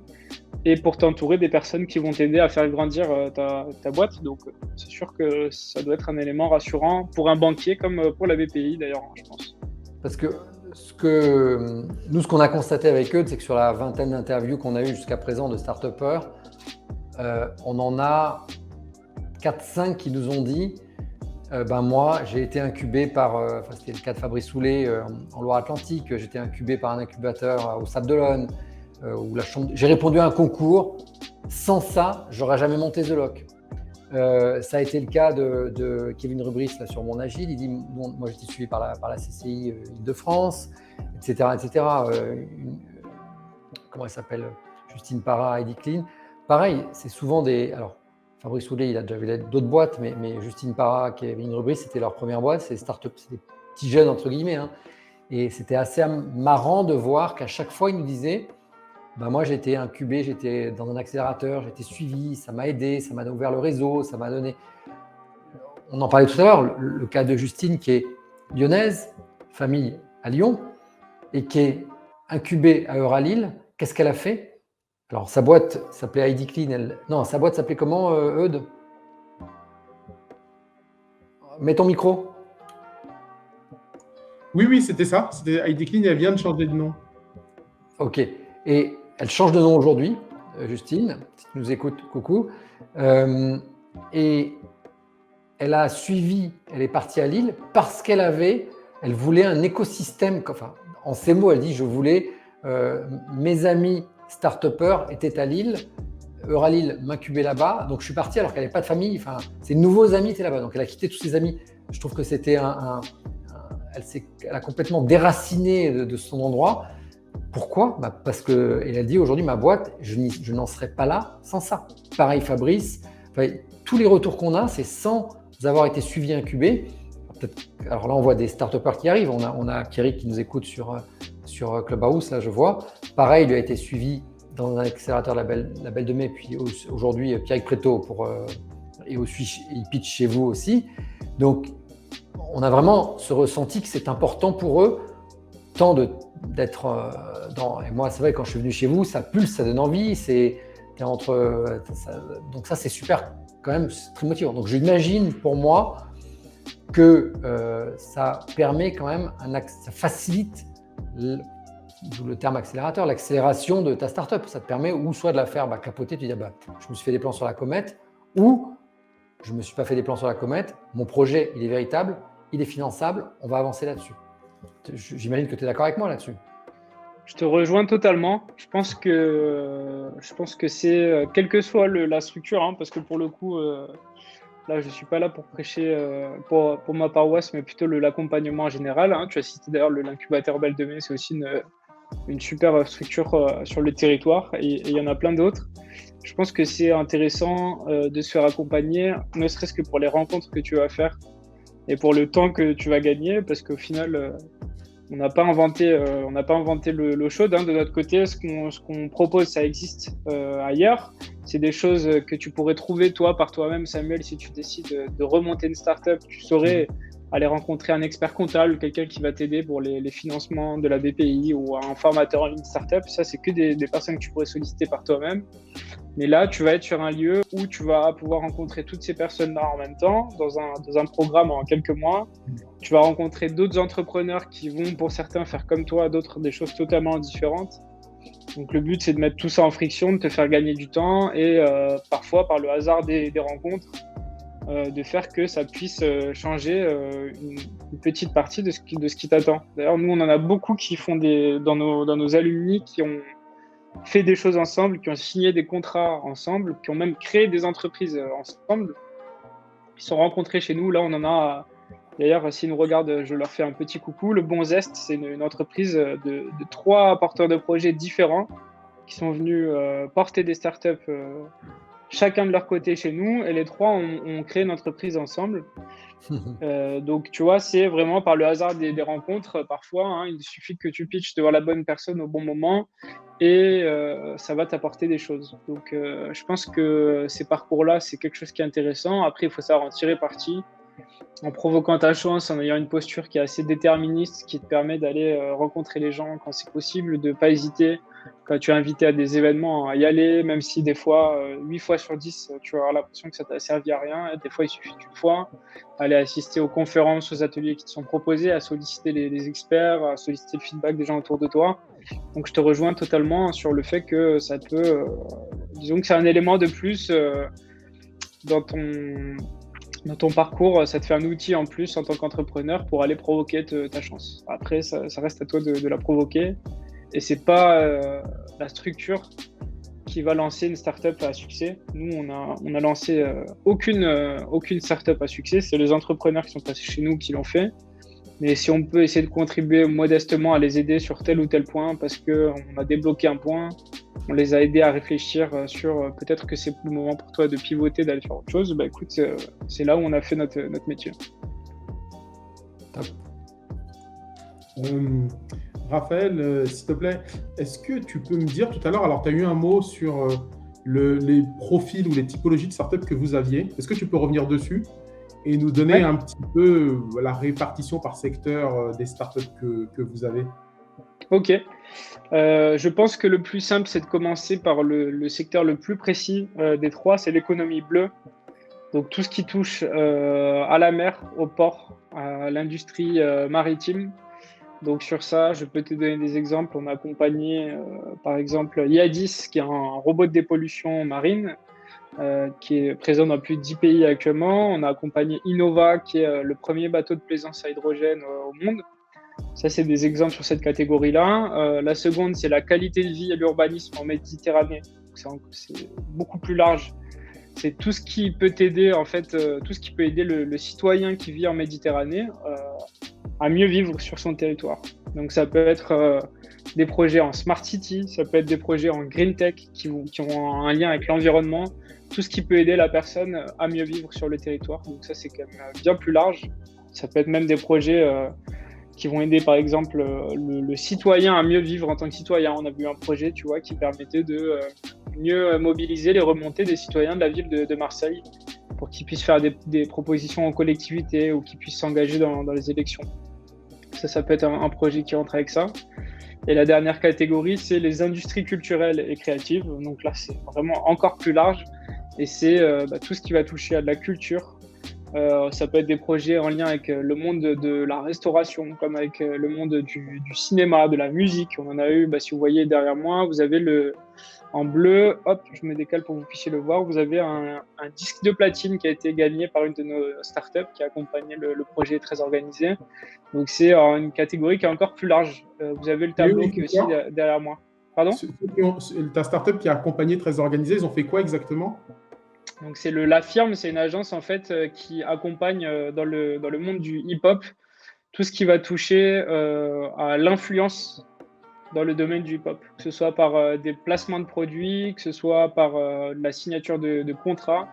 et pour t'entourer des personnes qui vont t'aider à faire grandir ta boîte. Donc c'est sûr que ça doit être un élément rassurant pour un banquier comme pour la BPI d'ailleurs, je pense. Parce que ce qu'on a constaté avec eux, c'est que sur la vingtaine d'interviews qu'on a eues jusqu'à présent de start-upers, on en a 4-5 qui nous ont dit moi, j'ai été incubé par, c'était le cas de Fabrice Soulet en Loire-Atlantique, j'ai été incubé par un incubateur au Sable d'Olonne, j'ai répondu à un concours. Sans ça, j'aurais jamais monté The Lock. Ça a été le cas de Kevin Rubris là, sur Mon Agile. Il dit moi j'étais suivi par la CCI Île-de-France, etc. Comment elle s'appelle, Justine Parra, Heidi Klein. Pareil, c'est souvent des. Alors, Fabrice Soulet, il a déjà vu d'autres boîtes, mais Justine Parra, Kevin Rubris, c'était leur première boîte. C'est des startups, c'est des petits jeunes entre guillemets. Hein. Et c'était assez marrant de voir qu'à chaque fois, ils nous disaient moi, j'ai été incubé, j'étais dans un accélérateur, j'ai été suivi, ça m'a aidé, ça m'a ouvert le réseau, ça m'a donné… On en parlait tout à l'heure, le cas de Justine qui est lyonnaise, famille à Lyon, et qui est incubée à Euralil. Qu'est-ce qu'elle a fait? Alors, sa boîte s'appelait Heidi Klein. Non, sa boîte s'appelait comment, Eudes? Mets ton micro. Oui, c'était ça. C'était Heidi Klein, elle vient de changer de nom. Ok. Et elle change de nom aujourd'hui, Justine, si tu nous écoutes, coucou. Et elle a suivi, elle est partie à Lille parce elle voulait un écosystème. Enfin, en ces mots, elle dit je voulais, mes amis start-upers étaient à Lille, Euralil m'incubait là-bas, donc je suis parti alors qu'elle n'avait pas de famille. Enfin, ses nouveaux amis étaient là-bas, donc elle a quitté tous ses amis. Je trouve que c'était elle a complètement déraciné de son endroit. Pourquoi? Parce qu'elle a dit aujourd'hui, ma boîte, je n'en serais pas là sans ça. Pareil, Fabrice. Tous les retours qu'on a, c'est sans avoir été suivi, incubé. Alors là, on voit des start-upers qui arrivent. On a Pierrick qui nous écoute sur Clubhouse, là, je vois. Pareil, il a été suivi dans un accélérateur la Belle de Mai, puis aujourd'hui, Pierrick Préto et il pitch chez vous aussi. Donc, on a vraiment ce ressenti que c'est important pour eux, tant d'être dans… Et moi, c'est vrai, quand je suis venu chez vous, ça pulse, ça donne envie. Donc ça, c'est super quand même, c'est très motivant. Donc j'imagine pour moi que ça permet quand même, ça facilite, d'où le terme accélérateur, l'accélération de ta startup. Ça te permet ou soit de la faire capoter, tu dis je me suis fait des plans sur la comète, ou je ne me suis pas fait des plans sur la comète, mon projet il est véritable, il est finançable, on va avancer là-dessus. J'imagine que tu es d'accord avec moi là-dessus. Je te rejoins totalement. Je pense que c'est, quelle que soit la structure, hein, parce que pour le coup, là, je ne suis pas là pour prêcher pour ma paroisse, mais plutôt l'accompagnement en général. Hein. Tu as cité d'ailleurs l'incubateur Belle de Mai, c'est aussi une super structure sur le territoire, et il y en a plein d'autres. je pense que c'est intéressant de se faire accompagner, ne serait-ce que pour les rencontres que tu vas faire et pour le temps que tu vas gagner, parce qu'au final, on n'a pas inventé l'eau chaude, hein, de notre côté. Ce qu'on propose, ça existe ailleurs. C'est des choses que tu pourrais trouver toi par toi-même, Samuel, si tu décides de remonter une startup. Tu saurais aller rencontrer un expert comptable, quelqu'un qui va t'aider pour les financements de la BPI ou un formateur en ligne startup. Ça, c'est que des personnes que tu pourrais solliciter par toi-même. Mais là, tu vas être sur un lieu où tu vas pouvoir rencontrer toutes ces personnes-là en même temps, dans un programme en quelques mois. Tu vas rencontrer d'autres entrepreneurs qui vont, pour certains, faire comme toi, d'autres des choses totalement différentes. Donc le but, c'est de mettre tout ça en friction, de te faire gagner du temps et parfois, par le hasard des rencontres, de faire que ça puisse changer une petite partie de ce qui t'attend. D'ailleurs, nous, on en a beaucoup qui font dans nos alumni, qui ont fait des choses ensemble, qui ont signé des contrats ensemble, qui ont même créé des entreprises ensemble, qui sont rencontrés chez nous. Là, on en a, d'ailleurs, s'ils nous regardent, je leur fais un petit coucou. Le Bon Zest, c'est une entreprise de 3 porteurs de projets différents qui sont venus porter des startups chacun de leur côté chez nous, et les 3 ont créé une entreprise ensemble. Donc, tu vois, c'est vraiment par le hasard des rencontres. Parfois, hein, il suffit que tu pitches devant la bonne personne au bon moment et ça va t'apporter des choses. Donc, je pense que ces parcours-là, c'est quelque chose qui est intéressant. Après, il faut savoir en tirer parti en provoquant ta chance, en ayant une posture qui est assez déterministe, qui te permet d'aller rencontrer les gens quand c'est possible, de ne pas hésiter quand tu es invité à des événements à y aller, même si des fois, 8 fois sur 10, tu vas avoir l'impression que ça t'a servi à rien. Et des fois, il suffit d'une fois, aller assister aux conférences, aux ateliers qui te sont proposés, à solliciter les experts, à solliciter le feedback des gens autour de toi. Donc, je te rejoins totalement sur le fait que ça peut, disons que c'est un élément de plus dans ton parcours, ça te fait un outil en plus en tant qu'entrepreneur pour aller provoquer ta chance. Après, ça reste à toi de la provoquer. Et c'est pas la structure qui va lancer une startup à succès. Nous, on a lancé aucune startup à succès. C'est les entrepreneurs qui sont passés chez nous qui l'ont fait. Mais si on peut essayer de contribuer modestement à les aider sur tel ou tel point parce qu'on a débloqué un point, on les a aidés à réfléchir sur peut-être que c'est le moment pour toi de pivoter, d'aller faire autre chose, bah écoute, c'est là où on a fait notre métier. Top. Raphaël, s'il te plaît, est-ce que tu peux me dire tout à l'heure, alors tu as eu un mot sur les profils ou les typologies de startups que vous aviez. Est-ce que tu peux revenir dessus et nous donner un petit peu la répartition par secteur des startups que vous avez? Ok. Je pense que le plus simple, c'est de commencer par le secteur le plus précis des 3, c'est l'économie bleue. Donc tout ce qui touche à la mer, au port, à l'industrie maritime. Donc sur ça, je peux te donner des exemples. On a accompagné par exemple Iadis, qui est un robot de dépollution marine, qui est présent dans plus de 10 pays actuellement. On a accompagné Innova, qui est le premier bateau de plaisance à hydrogène au monde. Ça, c'est des exemples sur cette catégorie-là. La seconde, c'est la qualité de vie et l'urbanisme en Méditerranée. C'est beaucoup plus large. C'est tout ce qui peut t'aider, en fait, tout ce qui peut aider le citoyen qui vit en Méditerranée à mieux vivre sur son territoire. Donc, ça peut être des projets en Smart City, ça peut être des projets en Green Tech qui ont un lien avec l'environnement, tout ce qui peut aider la personne à mieux vivre sur le territoire. Donc, ça, c'est quand même bien plus large. Ça peut être même des projets qui vont aider par exemple le citoyen à mieux vivre en tant que citoyen. On a vu un projet, tu vois, qui permettait de mieux mobiliser les remontées des citoyens de la ville de Marseille pour qu'ils puissent faire des propositions aux collectivités ou qu'ils puissent s'engager dans les élections. Ça peut être un projet qui rentre avec ça. Et la dernière catégorie, c'est les industries culturelles et créatives. Donc là, c'est vraiment encore plus large et c'est tout ce qui va toucher à de la culture. Ça peut être des projets en lien avec le monde de la restauration, comme avec le monde du cinéma, de la musique. On en a eu, si vous voyez derrière moi, vous avez en bleu, hop, je me décale pour que vous puissiez le voir, vous avez un disque de platine qui a été gagné par une de nos startups qui a accompagné le projet très organisé. Donc c'est une catégorie qui est encore plus large. Vous avez le tableau qui est aussi derrière moi. Pardon ? Ta startup qui a accompagné très organisé, ils ont fait quoi exactement ? Donc c'est La Firme, c'est une agence en fait qui accompagne dans le monde du hip-hop tout ce qui va toucher à l'influence dans le domaine du hip-hop, que ce soit par des placements de produits, que ce soit par la signature de contrats.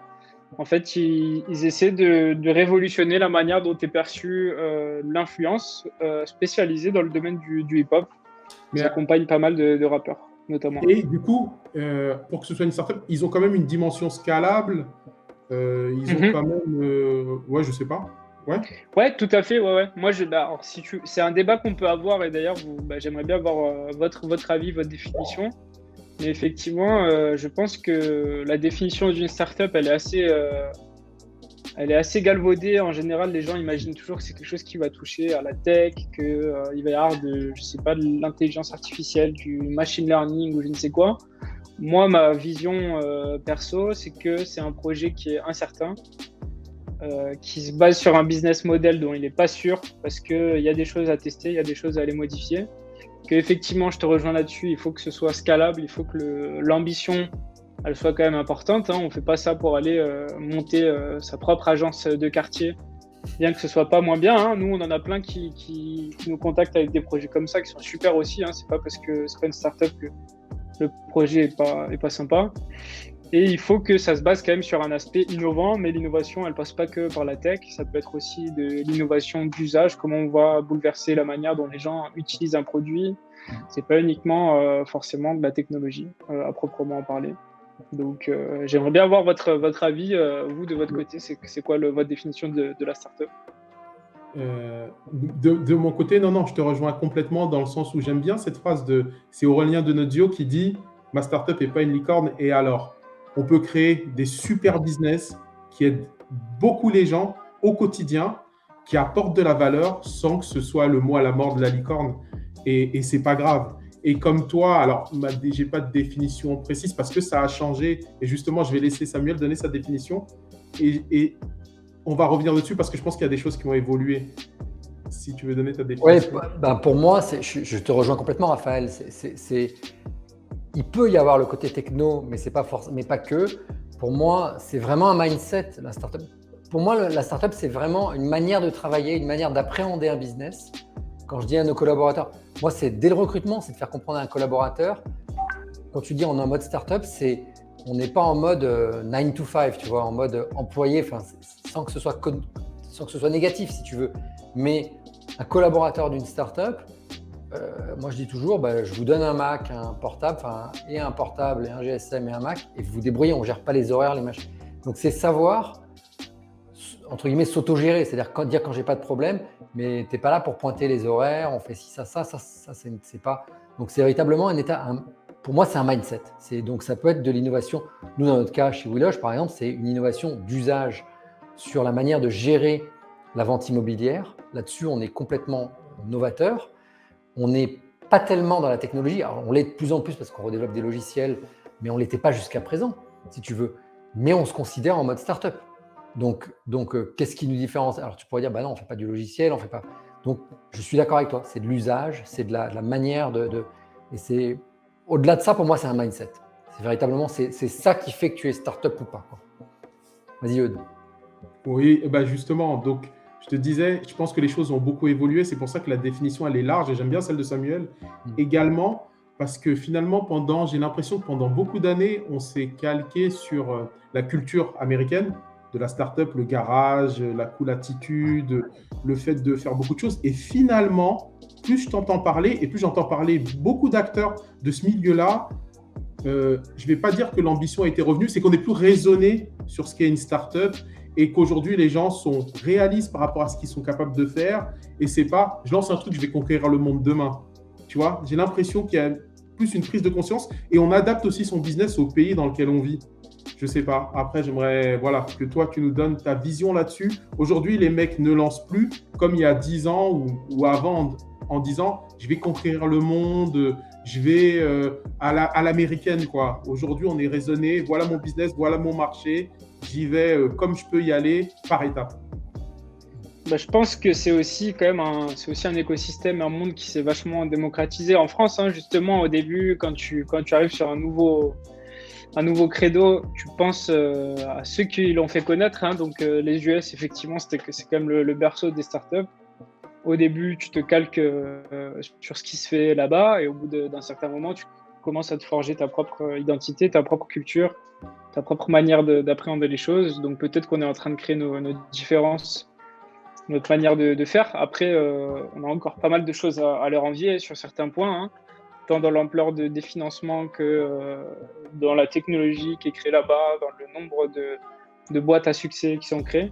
En fait, ils essaient de révolutionner la manière dont est perçue l'influence spécialisée dans le domaine du hip-hop. Ils accompagnent pas mal de rappeurs, notamment. Et du coup, pour que ce soit une startup, ils ont quand même une dimension scalable. Ils ont quand même... ouais, je sais pas. Ouais, tout à fait. Ouais. Moi, alors, c'est un débat qu'on peut avoir, et d'ailleurs, j'aimerais bien avoir votre avis, votre définition. Mais effectivement, je pense que la définition d'une startup, elle est assez galvaudée. En général, les gens imaginent toujours que c'est quelque chose qui va toucher à la tech, qu'il va y avoir de l'intelligence artificielle, du machine learning ou je ne sais quoi. Moi, ma vision perso, c'est que c'est un projet qui est incertain, qui se base sur un business model dont il n'est pas sûr, parce qu'il y a des choses à tester, il y a des choses à aller modifier. Effectivement, je te rejoins là-dessus, il faut que ce soit scalable, il faut que l'ambition elle soit quand même importante. On ne fait pas ça pour aller monter sa propre agence de quartier, bien que ce soit pas moins bien. Nous, on en a plein qui nous contactent avec des projets comme ça, qui sont super aussi. C'est pas parce que c'est pas une startup que le projet est pas sympa. Et il faut que ça se base quand même sur un aspect innovant, mais l'innovation, elle passe pas que par la tech, ça peut être aussi de l'innovation d'usage, comment on va bouleverser la manière dont les gens utilisent un produit. C'est pas uniquement forcément de la technologie à proprement parler. Donc, j'aimerais bien avoir votre avis, vous, de votre côté, c'est quoi votre définition de la startup? De mon côté, non, je te rejoins complètement dans le sens où j'aime bien cette phrase c'est Aurélien Denozio qui dit « Ma startup n'est pas une licorne, et alors ?» On peut créer des super business qui aident beaucoup les gens au quotidien, qui apportent de la valeur sans que ce soit le mot à la mort de la licorne. Et c'est pas grave. Et comme toi, alors, j'ai pas de définition précise parce que ça a changé. Et justement, je vais laisser Samuel donner sa définition. Et on va revenir dessus parce que je pense qu'il y a des choses qui ont évolué. Si tu veux donner ta définition. Oui, pour moi, je te rejoins complètement, Raphaël. Il peut y avoir le côté techno, mais pas que. Pour moi, c'est vraiment un mindset, la startup. Pour moi, la startup, c'est vraiment une manière de travailler, une manière d'appréhender un business. Quand je dis à nos collaborateurs, moi, c'est dès le recrutement, c'est de faire comprendre à un collaborateur. Quand tu dis on est en mode startup, on n'est pas en mode 9 to 5, tu vois, en mode employé, sans que ce soit négatif, si tu veux. Mais un collaborateur d'une startup, moi, je dis toujours, je vous donne un Mac, un portable, et un portable, et un GSM et un Mac, et vous vous débrouillez, on ne gère pas les horaires, les machines. Donc, c'est savoir, entre guillemets, s'autogérer, c'est-à-dire dire quand j'ai pas de problème, mais tu n'es pas là pour pointer les horaires, on fait ci, ça, c'est pas… Donc, c'est véritablement un état, pour moi, c'est un mindset. Donc, ça peut être de l'innovation. Nous, dans notre cas, chez WeLoge, par exemple, c'est une innovation d'usage sur la manière de gérer la vente immobilière. Là-dessus, on est complètement novateur. On n'est pas tellement dans la technologie. Alors, on l'est de plus en plus parce qu'on redéveloppe des logiciels, mais on ne l'était pas jusqu'à présent, si tu veux. Mais on se considère en mode startup. Donc qu'est-ce qui nous différencie? Alors, tu pourrais dire, non, on ne fait pas du logiciel, on fait pas… Donc, je suis d'accord avec toi. C'est de l'usage, c'est de la manière Et c'est… Au-delà de ça, pour moi, c'est un mindset. C'est véritablement, c'est ça qui fait que tu es startup ou pas. Vas-y, Eudes. Oui, justement, donc… Je te disais, je pense que les choses ont beaucoup évolué. C'est pour ça que la définition, elle est large et j'aime bien celle de Samuel. Également, parce que finalement, j'ai l'impression que pendant beaucoup d'années, on s'est calqué sur la culture américaine, de la startup, le garage, la cool attitude, le fait de faire beaucoup de choses. Et finalement, plus je t'entends parler et plus j'entends parler beaucoup d'acteurs de ce milieu-là, je ne vais pas dire que l'ambition a été revenue, c'est qu'on est plus raisonné sur ce qu'est une startup et qu'aujourd'hui, les gens sont réalistes par rapport à ce qu'ils sont capables de faire. Et c'est pas, je lance un truc, je vais conquérir le monde demain. Tu vois, j'ai l'impression qu'il y a plus une prise de conscience et on adapte aussi son business au pays dans lequel on vit. Je sais pas. Après, j'aimerais que toi, tu nous donnes ta vision là-dessus. Aujourd'hui, les mecs ne lancent plus comme il y a 10 ans ou avant en disant « je vais conquérir le monde, je vais à l'américaine ». Aujourd'hui, on est raisonné. Voilà mon business, voilà mon marché. J'y vais comme je peux y aller par étapes. Je pense que c'est aussi quand même un écosystème, un monde qui s'est vachement démocratisé en France. Justement, au début, quand tu arrives sur un nouveau credo, tu penses à ceux qui l'ont fait connaître. Donc les US, effectivement, c'est quand même le berceau des startups. au début, tu te calques sur ce qui se fait là-bas et au bout d'un certain moment, tu commences à te forger ta propre identité, ta propre culture, ta propre manière d'appréhender les choses. Donc peut-être qu'on est en train de créer nos différences, notre manière de faire. Après, on a encore pas mal de choses à leur envier sur certains points, hein, tant dans l'ampleur des financements que dans la technologie qui est créée là-bas, dans le nombre de boîtes à succès qui sont créées.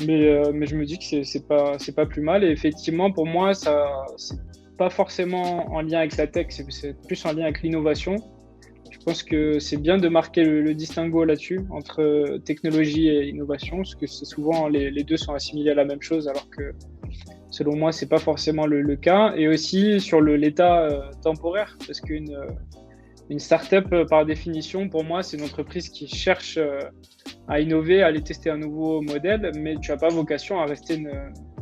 Mais je me dis que c'est pas plus mal. Et effectivement, pour moi, ça c'est pas forcément en lien avec la tech, c'est plus en lien avec l'innovation. Je pense que c'est bien de marquer le distinguo là-dessus entre technologie et innovation, parce que c'est souvent les deux sont assimilés à la même chose, alors que selon moi, c'est pas forcément le cas. Et aussi sur l'état temporaire, parce qu'une startup, par définition, pour moi, c'est une entreprise qui cherche à innover, à aller tester un nouveau modèle, mais tu n'as pas vocation à rester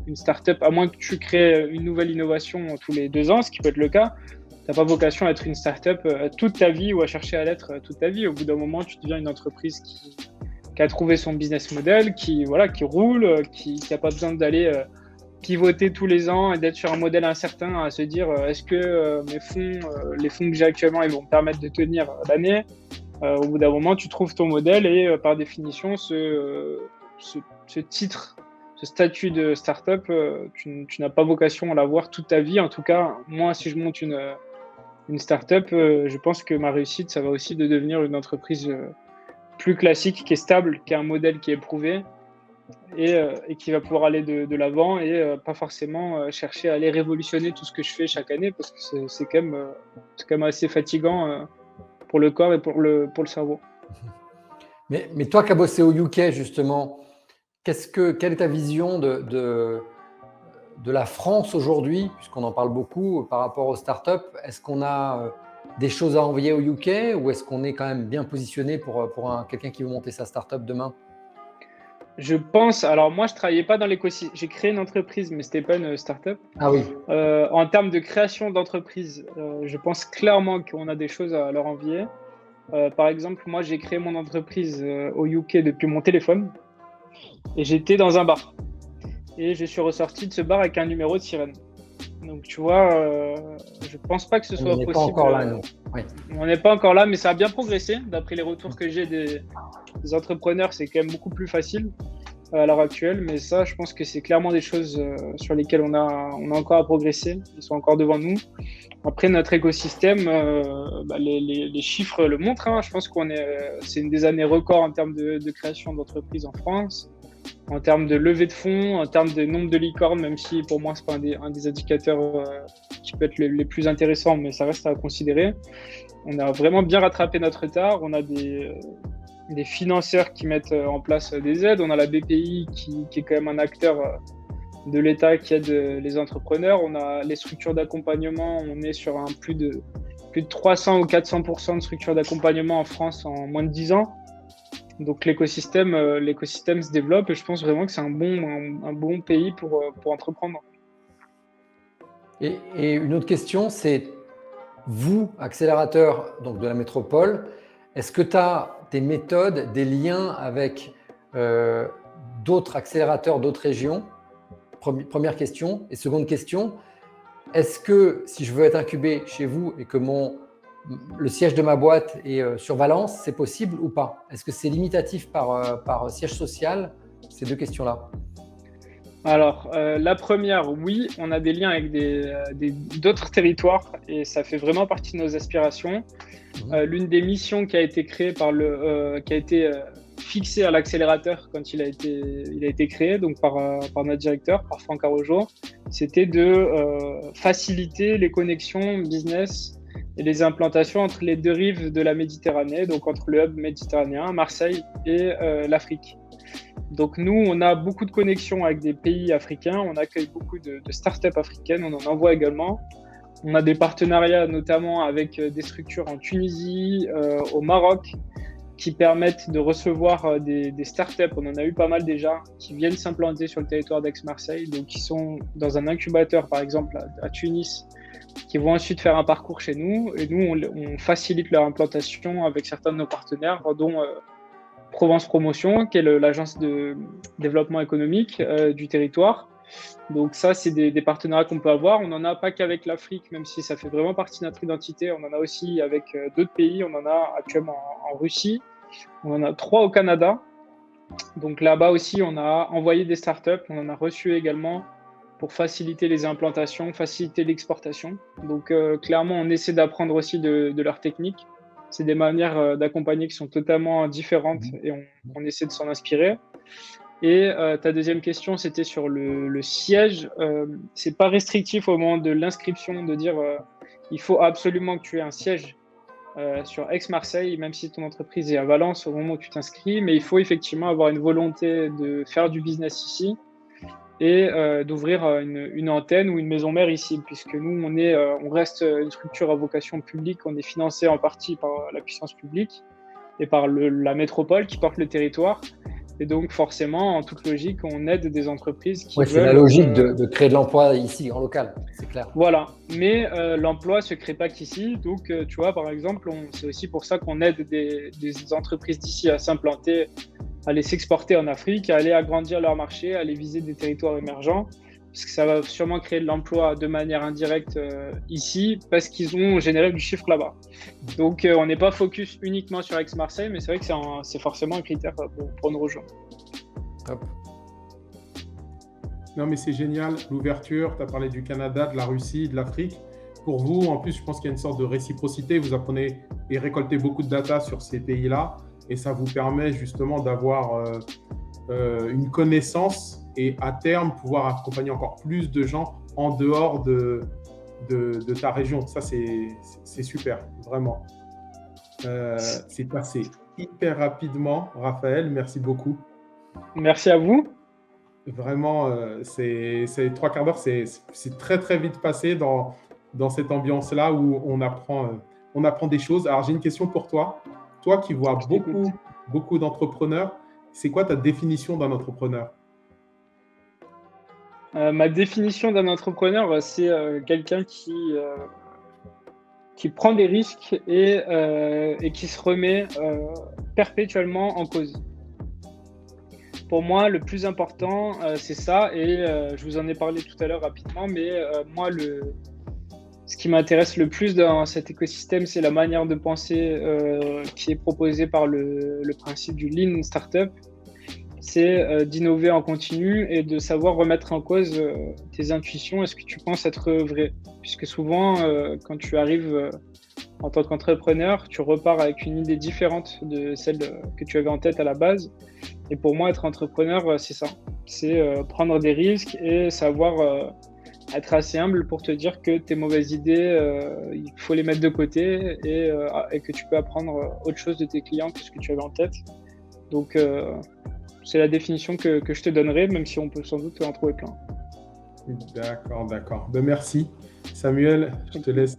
une startup, à moins que tu crées une nouvelle innovation tous les 2 ans, ce qui peut être le cas. Tu n'as pas vocation à être une startup toute ta vie ou à chercher à l'être toute ta vie. Au bout d'un moment, tu deviens une entreprise qui a trouvé son business model, qui roule, qui n'a pas besoin d'aller pivoter tous les ans et d'être sur un modèle incertain, à se dire est-ce que mes fonds, les fonds que j'ai actuellement, ils vont me permettre de tenir l'année. Au bout d'un moment, tu trouves ton modèle et par définition, ce titre, ce statut de startup, tu n'as pas vocation à l'avoir toute ta vie. En tout cas, moi, si je monte une startup, je pense que ma réussite, ça va aussi de devenir une entreprise plus classique, qui est stable, qui a un modèle qui est prouvé et qui va pouvoir aller de l'avant et pas forcément chercher à aller révolutionner tout ce que je fais chaque année, parce que c'est quand même assez fatigant pour le corps et pour le cerveau. Mais toi qui as bossé au UK, justement, quelle est ta vision de la France aujourd'hui, puisqu'on en parle beaucoup par rapport aux startups? Est-ce qu'on a des choses à envier au UK ou est-ce qu'on est quand même bien positionné pour quelqu'un qui veut monter sa startup demain? Je pense, alors moi je travaillais pas dans l'écosystème, j'ai créé une entreprise mais c'était pas une startup. Ah oui. En termes de création d'entreprise, je pense clairement qu'on a des choses à leur envier. Par exemple, moi j'ai créé mon entreprise au UK depuis mon téléphone et j'étais dans un bar et je suis ressorti de ce bar avec un numéro de sirène. Donc tu vois, je pense pas que ce soit possible. On n'est pas encore là, non. Oui. On n'est pas encore là, mais ça a bien progressé. D'après les retours que j'ai des entrepreneurs, c'est quand même beaucoup plus facile à l'heure actuelle. Mais ça, je pense que c'est clairement des choses sur lesquelles on a encore à progresser. Ils sont encore devant nous. Après, notre écosystème, les chiffres le montrent, hein. Je pense c'est une des années records en termes de création d'entreprises en France, en termes de levée de fonds, en termes de nombre de licornes, même si pour moi, ce n'est pas un des indicateurs qui peut être les plus intéressants, mais ça reste à considérer. On a vraiment bien rattrapé notre retard. On a des financeurs qui mettent en place des aides. On a la BPI qui est quand même un acteur de l'État qui aide les entrepreneurs. On a les structures d'accompagnement. On est sur plus de 300 ou 400% de structures d'accompagnement en France en moins de 10 ans. Donc l'écosystème se développe et je pense vraiment que c'est un bon pays pour entreprendre. Et une autre question, c'est vous, accélérateur donc de la métropole, est-ce que tu as des méthodes, des liens avec d'autres accélérateurs d'autres régions? Première question. Et seconde question, est-ce que si je veux être incubé chez vous et que le siège de ma boîte est sur Valence, c'est possible ou pas? Est-ce que c'est limitatif par siège social? Ces deux questions-là. Alors, la première, oui, on a des liens avec d'autres territoires et ça fait vraiment partie de nos aspirations. L'une des missions qui a été créée qui a été fixée à l'accélérateur quand il a été créé, donc par notre directeur, par Franck Arrojo, c'était de faciliter les connexions business et les implantations entre les deux rives de la Méditerranée, donc entre le hub méditerranéen, Marseille et l'Afrique. Donc nous, on a beaucoup de connexions avec des pays africains, on accueille beaucoup de startups africaines, on en envoie également. On a des partenariats notamment avec des structures en Tunisie, au Maroc, qui permettent de recevoir des startups. On en a eu pas mal déjà, qui viennent s'implanter sur le territoire d'Aix-Marseille, donc qui sont dans un incubateur par exemple à Tunis, qui vont ensuite faire un parcours chez nous. Et nous, on facilite leur implantation avec certains de nos partenaires, dont Provence Promotion, qui est l'agence de développement économique du territoire. Donc ça, c'est des partenariats qu'on peut avoir. On n'en a pas qu'avec l'Afrique, même si ça fait vraiment partie de notre identité. On en a aussi avec d'autres pays. On en a actuellement en Russie. On en a 3 au Canada. Donc là-bas aussi, on a envoyé des startups. On en a reçu également pour faciliter les implantations, faciliter l'exportation. Donc clairement, on essaie d'apprendre aussi de leurs techniques. C'est des manières d'accompagner qui sont totalement différentes et on essaie de s'en inspirer. Et ta deuxième question, c'était sur le siège. C'est pas restrictif au moment de l'inscription de dire il faut absolument que tu aies un siège sur Aix-Marseille, même si ton entreprise est à Valence au moment où tu t'inscris, mais il faut effectivement avoir une volonté de faire du business ici et d'ouvrir une antenne ou une maison mère ici, puisque nous, on reste une structure à vocation publique, on est financé en partie par la puissance publique et par la métropole qui porte le territoire. Et donc, forcément, en toute logique, on aide des entreprises qui veulent… C'est la logique de créer de l'emploi ici, en local, c'est clair. Voilà, mais l'emploi ne se crée pas qu'ici. Donc, tu vois, par exemple, c'est aussi pour ça qu'on aide des entreprises d'ici à s'implanter, à aller s'exporter en Afrique, à aller agrandir leur marché, à aller viser des territoires émergents, parce que ça va sûrement créer de l'emploi de manière indirecte ici, parce qu'ils ont généré du chiffre là-bas. Donc, on n'est pas focus uniquement sur Aix-Marseille, mais c'est vrai que c'est forcément un critère pour nous rejoindre. Top. Non, mais c'est génial, l'ouverture, tu as parlé du Canada, de la Russie, de l'Afrique. Pour vous, en plus, je pense qu'il y a une sorte de réciprocité. Vous apprenez et récoltez beaucoup de data sur ces pays-là et ça vous permet justement d'avoir une connaissance et à terme pouvoir accompagner encore plus de gens en dehors de ta région. Ça, c'est super, vraiment. C'est passé hyper rapidement, Raphaël. Merci beaucoup. Merci à vous. Vraiment, c'est 3 quarts d'heure, c'est très très vite passé dans cette ambiance-là où on apprend des choses. Alors j'ai une question pour toi. Toi qui vois beaucoup d'entrepreneurs, c'est quoi ta définition d'un entrepreneur ? Ma définition d'un entrepreneur, c'est quelqu'un qui prend des risques et qui se remet perpétuellement en cause. Pour moi, le plus important, c'est ça. Et je vous en ai parlé tout à l'heure rapidement, mais moi, ce qui m'intéresse le plus dans cet écosystème, c'est la manière de penser qui est proposée par le principe du Lean Startup. C'est d'innover en continu et de savoir remettre en cause tes intuitions et ce que tu penses être vrai. Puisque souvent, quand tu arrives en tant qu'entrepreneur, tu repars avec une idée différente de celle que tu avais en tête à la base. Et pour moi, être entrepreneur, c'est ça. C'est prendre des risques et savoir être assez humble pour te dire que tes mauvaises idées, il faut les mettre de côté et que tu peux apprendre autre chose de tes clients que ce que tu avais en tête. Donc, c'est la définition que je te donnerai, même si on peut sans doute en trouver plein. D'accord. Ben, merci. Samuel, je te laisse.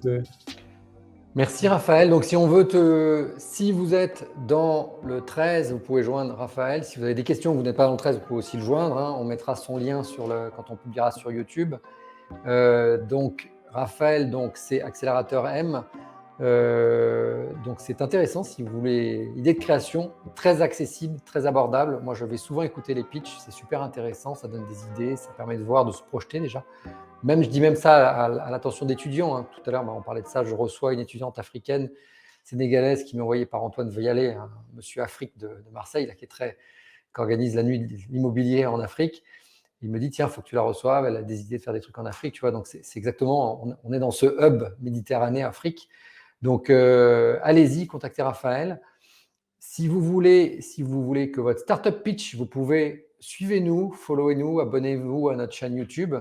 Merci Raphaël. Donc si vous êtes dans le 13, vous pouvez joindre Raphaël. Si vous avez des questions, vous n'êtes pas dans le 13, vous pouvez aussi le joindre. On mettra son lien quand on publiera sur YouTube. Donc Raphaël, c'est Accélérateur M. Donc c'est intéressant si vous voulez. Idée de création, très accessible, très abordable. Moi, je vais souvent écouter les pitchs. C'est super intéressant. Ça donne des idées, ça permet de voir, de se projeter déjà. Je dis même ça à l'attention d'étudiants. Tout à l'heure, on parlait de ça. Je reçois une étudiante africaine sénégalaise qui m'est envoyée par Antoine Veuillalé, un monsieur Afrique de Marseille, là, qui organise la nuit de l'immobilier en Afrique. Il me dit, tiens, il faut que tu la reçoives. Elle a des idées de faire des trucs en Afrique. Tu vois, donc c'est exactement, on est dans ce hub Méditerranée-Afrique. Donc, allez-y, contactez Raphaël. Si vous voulez que votre startup pitch, vous pouvez suivez-nous, followez-nous, abonnez-vous à notre chaîne YouTube.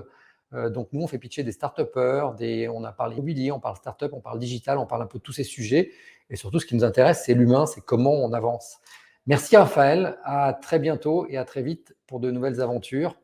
Donc, nous, on fait pitcher des start-upers, on a parlé immobilier, on parle start-up, on parle digital, on parle un peu de tous ces sujets. Et surtout, ce qui nous intéresse, c'est l'humain, c'est comment on avance. Merci Raphaël, à très bientôt et à très vite pour de nouvelles aventures.